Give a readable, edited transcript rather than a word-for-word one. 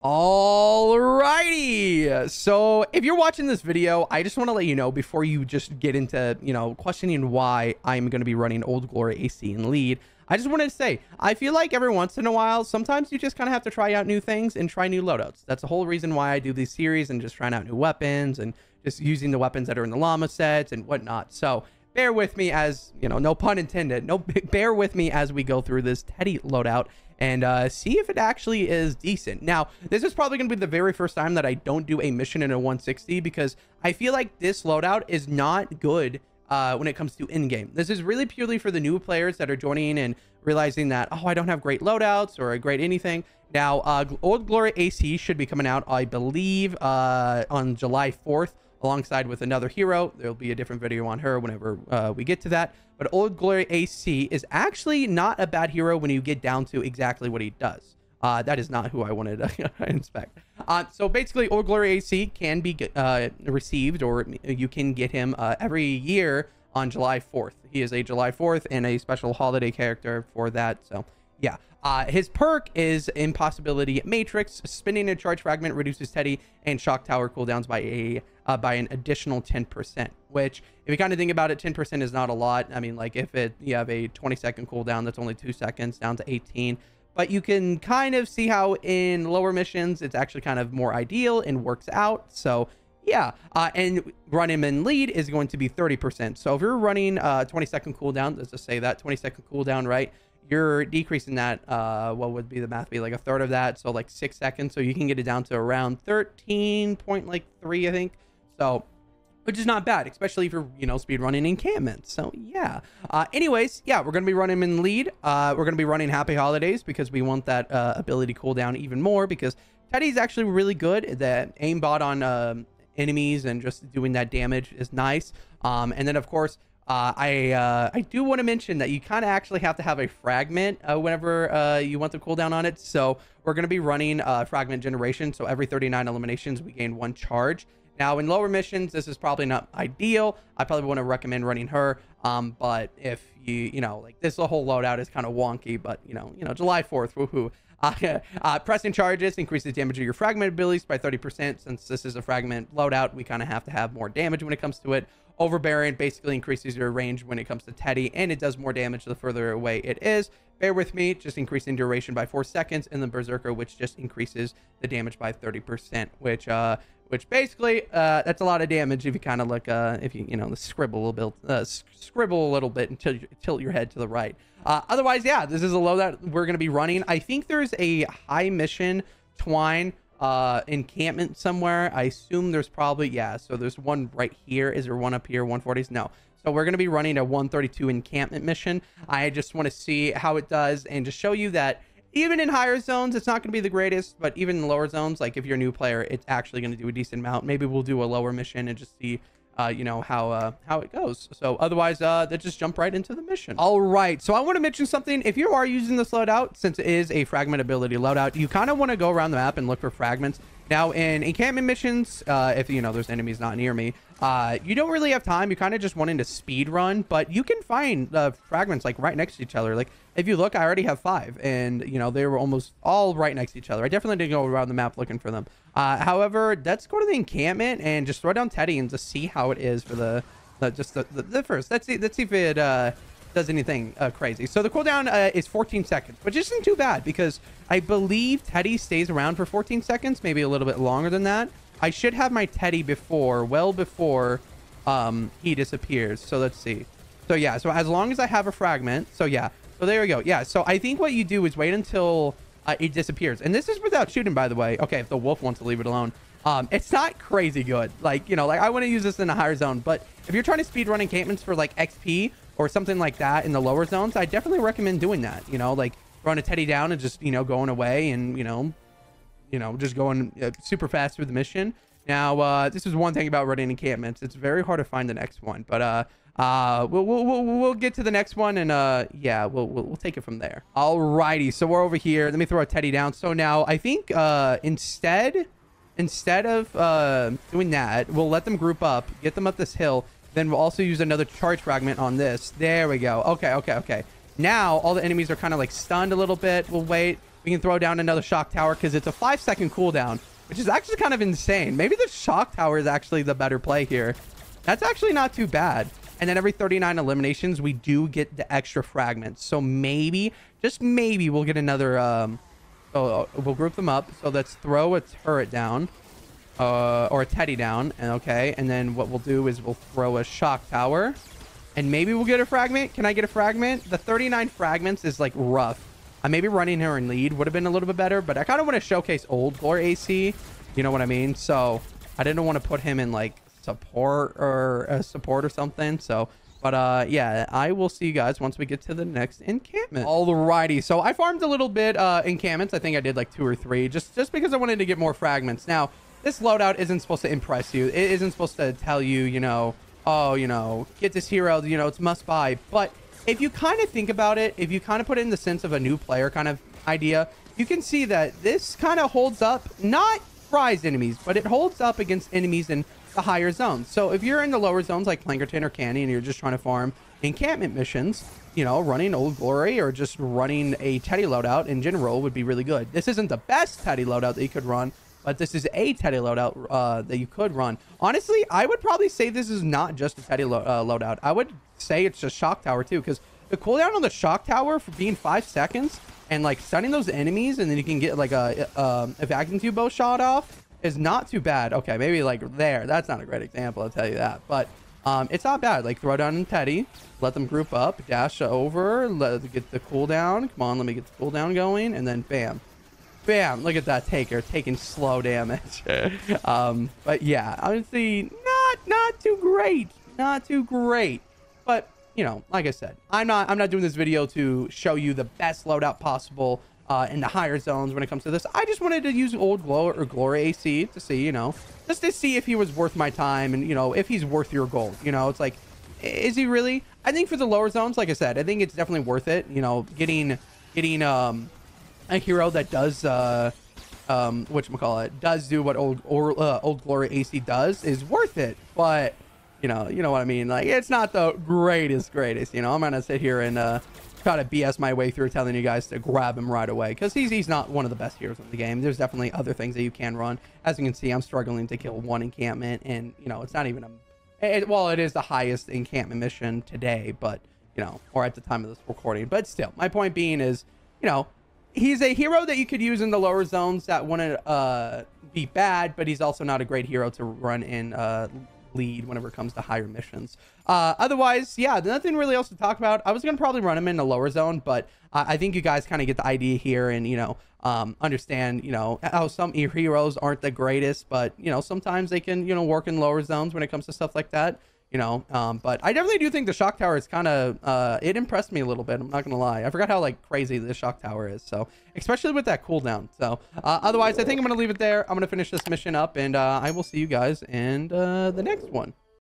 Alrighty, so if you're watching this video, I just want to let you know before you just get into, questioning why I'm going to be running Old Glory AC in lead. I just wanted to say, I feel like every once in a while, sometimes you just kind of have to try out new things and try new loadouts. That's the whole reason why I do these series and just trying out new weapons and just using the weapons that are in the llama sets and whatnot. So bear with me as, no pun intended, bear with me as we go through this Teddy loadout and see if it actually is decent. Now, this is probably going to be the very first time that I don't do a mission in a 160 because I feel like this loadout is not good when it comes to in-game. This is really purely for the new players that are joining and realizing that, oh, I don't have great loadouts or a great anything. Now, Old Glory AC should be coming out, I believe, on July 4th. Alongside with another hero. There'll be a different video on her whenever we get to that. But Old Glory AC is actually not a bad hero when you get down to exactly what he does. That is not who I wanted to inspect. So basically, Old Glory AC can be received, or you can get him every year on July 4th. He is a July 4th and a special holiday character for that. So yeah, his perk is Impossibility Matrix. Spinning a charge fragment reduces Teddy and shock tower cooldowns by an additional 10%, which if you kind of think about it, 10% is not a lot. I mean, like if you have a 20-second cooldown, that's only 2 seconds down to 18. But you can kind of see how in lower missions, it's actually kind of more ideal and works out. So yeah, and run him in lead is going to be 30%. So if you're running 20-second cooldown, let's just say that 20-second cooldown, right? You're decreasing that, what would be the math be, like a third of that, so like 6 seconds, so you can get it down to around 13.3, I think. So which is not bad, especially if you're speed running encampments. So yeah, anyways, yeah, we're gonna be running in lead. We're gonna be running Happy Holidays because we want that ability cooldown even more, because Teddy's actually really good. The aimbot on enemies and just doing that damage is nice. And then of course, I do want to mention that you kind of actually have to have a fragment whenever you want the cooldown on it. So we're going to be running fragment generation. So every 39 eliminations, we gain 1 charge. Now in lower missions, this is probably not ideal. I probably want to recommend running her. But if like this whole loadout is kind of wonky, but July 4th, woohoo. Pressing charges increases damage of your fragment abilities by 30%. Since this is a fragment loadout, we kind of have to have more damage when it comes to it. Overbearing basically increases your range when it comes to Teddy, and it does more damage the further away it is. Bear with me, just increasing duration by 4 seconds, and then Berserker, which just increases the damage by 30%, which basically that's a lot of damage if you kind of look if you scribble a little bit until you tilt your head to the right. Otherwise, yeah, this is a loadout we're going to be running. I think there's a high mission twine encampment somewhere. I assume there's probably, yeah, so there's one right here. Is there one up here? 140s? No. So we're going to be running a 132 encampment mission. I just want to see how it does and just show you that even in higher zones, it's not going to be the greatest, but even in lower zones, like if you're a new player, it's actually going to do a decent amount. Maybe we'll do a lower mission and just see how it goes. So otherwise, let's just jump right into the mission. All right, so I want to mention something. If you are using this loadout, since it is a fragment ability loadout, you kind of want to go around the map and look for fragments. Now in encampment missions, if there's enemies not near me, you don't really have time. You kind of just wanting to speed run, but you can find fragments like right next to each other. Like if you look, I already have 5, and they were almost all right next to each other. I definitely didn't go around the map looking for them. However, let's go to the encampment and just throw down Teddy and just see how it is for the first. Let's see if it does anything crazy. So the cooldown is 14 seconds, which isn't too bad because I believe Teddy stays around for 14 seconds, maybe a little bit longer than that. I should have my Teddy well before he disappears. So let's see. So yeah, so as long as I have a fragment, so yeah, so there we go. Yeah, so I think what you do is wait until it disappears, and this is without shooting, by the way. Okay, if the wolf wants to leave it alone. It's not crazy good. Like I want to use this in a higher zone, but if you're trying to speed run encampments for like XP or something like that in the lower zones, I definitely recommend doing that. Like run a Teddy down and just going away and just going super fast through the mission. Now this is one thing about running encampments, it's very hard to find the next one, but we'll get to the next one, and yeah, we'll take it from there. Alrighty, so we're over here. Let me throw a Teddy down. So now I think instead of doing that, we'll let them group up, get them up this hill. Then we'll also use another charge fragment on this. There we go. Okay. Now all the enemies are kind of like stunned a little bit. We'll wait. We can throw down another shock tower because it's a 5-second cooldown, which is actually kind of insane. Maybe the shock tower is actually the better play here. That's actually not too bad. And then every 39 eliminations, we do get the extra fragments. So maybe, just maybe, we'll get another... we'll group them up. So let's throw a turret down. Or a teddy down. And okay. And then what we'll do is we'll throw a shock tower. And maybe we'll get a fragment. Can I get a fragment? The 39 fragments is like rough. I maybe running her in lead would have been a little bit better. But I kind of want to showcase Old Glory AC. You know what I mean? So I didn't want to put him in like support or something. So but yeah, I will see you guys once we get to the next encampment. Alrighty, so I farmed a little bit encampments. I think I did like 2 or 3 just because I wanted to get more fragments. Now this loadout isn't supposed to impress you. It isn't supposed to tell you, you know, oh, you know, get this hero, you know, it's must buy. But if you kind of think about it, if you kind of put it in the sense of a new player kind of idea, you can see that this kind of holds up, not prize enemies, but it holds up against enemies in the higher zones. So if you're in the lower zones like Plankerton or Canny and you're just trying to farm encampment missions, you know, running Old Glory or just running a Teddy loadout in general would be really good. This isn't the best Teddy loadout that you could run, but this is a Teddy loadout that you could run. Honestly, I would probably say this is not just a Teddy loadout. I would say it's just shock tower too, because the cooldown on the shock tower for being 5 seconds and like stunning those enemies, and then you can get like a vacuum tube bow shot off, is not too bad. Okay, maybe like there. That's not a great example, I'll tell you that. But it's not bad. Like throw down in Teddy, let them group up, dash over, let get the cooldown. Come on, let me get the cooldown going, and then bam. Bam, look at that taker taking slow damage. But yeah, honestly, not too great. Not too great. But you know, like I said, I'm not doing this video to show you the best loadout possible in the higher zones when it comes to this. I just wanted to use Old Glory AC to see, you know, just to see if he was worth my time and, you know, if he's worth your gold. You know, it's like, is he really? I think for the lower zones, like I said, I think it's definitely worth it. You know, getting a hero that does whatchamacallit, does do what Old Glory AC does is worth it. But you know what I mean, like it's not the greatest, you know. I'm gonna sit here and try to BS my way through telling you guys to grab him right away, because he's not one of the best heroes in the game. There's definitely other things that you can run. As you can see, I'm struggling to kill 1 encampment, and you know, it's not even well, it is the highest encampment mission today, but you know, or at the time of this recording. But still, my point being is, you know, he's a hero that you could use in the lower zones that wouldn't be bad, but he's also not a great hero to run in lead whenever it comes to higher missions. Otherwise, yeah, nothing really else to talk about. I was gonna probably run him in the lower zone, but I think you guys kind of get the idea here, and you know, understand, you know, how some heroes aren't the greatest, but you know, sometimes they can, you know, work in lower zones when it comes to stuff like that. You know, but I definitely do think the shock tower is kind of it impressed me a little bit. I'm not gonna lie. I forgot how like crazy the shock tower is, so especially with that cooldown. So otherwise, I think I'm gonna leave it there. I'm gonna finish this mission up, and I will see you guys in the next one.